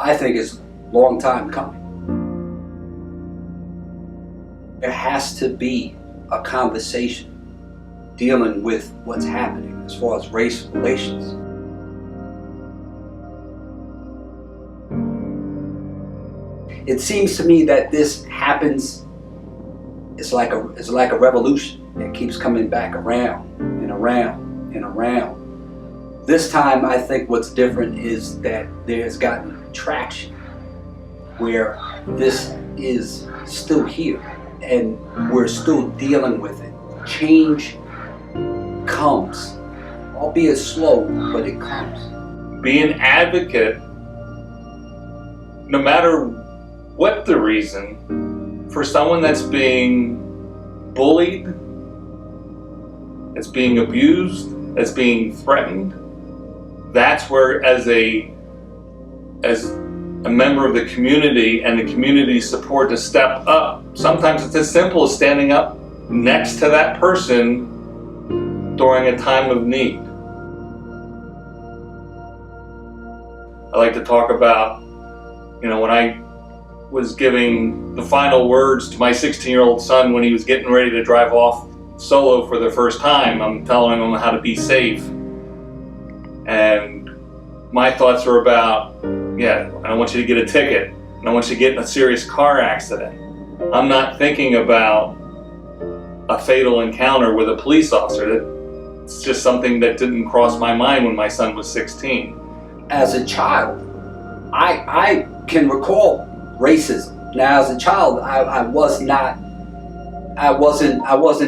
I think it's a long time coming. There has to be a conversation dealing with what's happening as far as race relations. It seems to me that this happens, it's like a revolution. It keeps coming back around and around and around. This time I think what's different is that there's gotten traction where this is still here and we're still dealing with it. Change comes, albeit slow, but it comes. Be an advocate, no matter what the reason, for someone that's being bullied, that's being abused, that's being threatened. That's where, as a member of the community and the community support, to step up. Sometimes it's as simple as standing up next to that person during a time of need. I like to talk about, when I was giving the final words to my 16-year-old son when he was getting ready to drive off solo for the first time, I'm telling him how to be safe. And my thoughts were about, I don't want you to get a ticket. I don't want you to get in a serious car accident. I'm not thinking about a fatal encounter with a police officer. It's just something that didn't cross my mind when my son was 16. As a child, I can recall racism. Now, as a child, I wasn't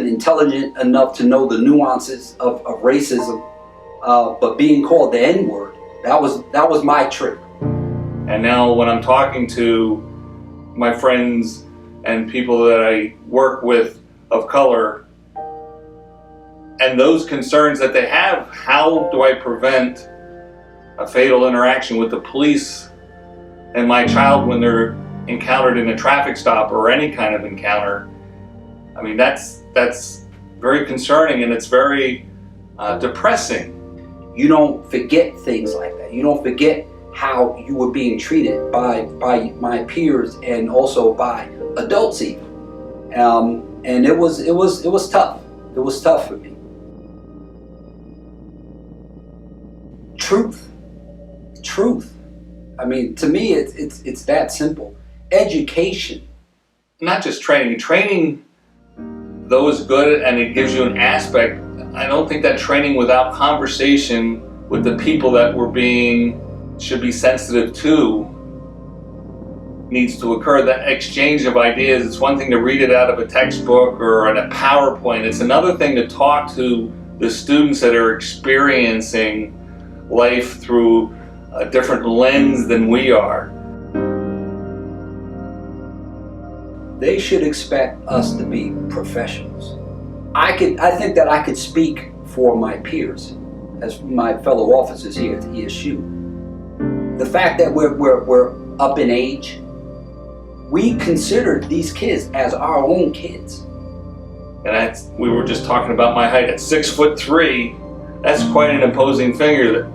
intelligent enough to know the nuances of racism, but being called the N-word, that was my trip. And now when I'm talking to my friends and people that I work with of color, and those concerns that they have, how do I prevent a fatal interaction with the police and my child when they're encountered in a traffic stop or any kind of encounter? I mean, that's very concerning, and it's very depressing. You don't forget things like that. You don't forget how you were being treated by my peers and also by adults even. And it was tough. It was tough for me. Truth. I mean, to me, it's that simple. Education. Not just training. Training, though, is good and it gives you an aspect. I don't think that training without conversation with the people that should be sensitive to needs to occur. That exchange of ideas, it's one thing to read it out of a textbook or in a PowerPoint. It's another thing to talk to the students that are experiencing life through a different lens than we are. They should expect us to be professionals. I think that I could speak for my peers, as my fellow officers here at ESU. The fact that we're up in age, we consider these kids as our own kids. And we were just talking about my height. At 6'3", that's quite an imposing figure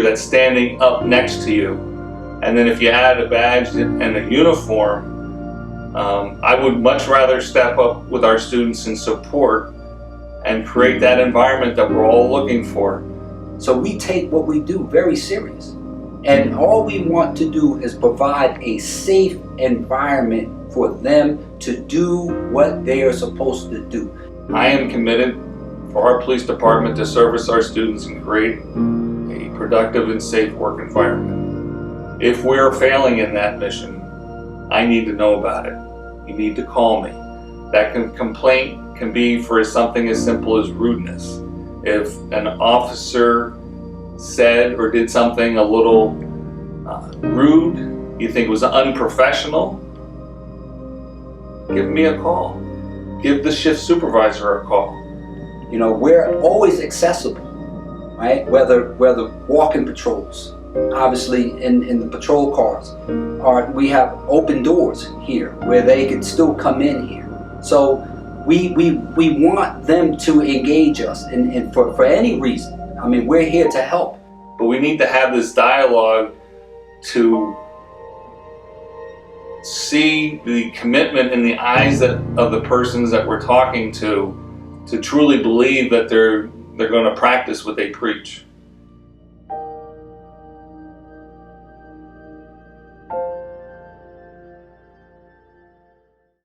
that's standing up next to you. And then if you add a badge and a uniform, I would much rather step up with our students in support and create that environment that we're all looking for. So we take what we do very serious. And all we want to do is provide a safe environment for them to do what they are supposed to do. I am committed for our police department to service our students and create a productive and safe work environment. If we're failing in that mission, I need to know about it. You need to call me. That complaint can be for something as simple as rudeness. If an officer said or did something a little rude, you think it was unprofessional, give me a call. Give the shift supervisor a call. We're always accessible, right? Whether walking patrols, obviously in the patrol cars, we have open doors here where they can still come in here. So we want them to engage us and for any reason. I mean, we're here to help. But we need to have this dialogue to see the commitment in the eyes of the persons that we're talking to truly believe that they're going to practice what they preach.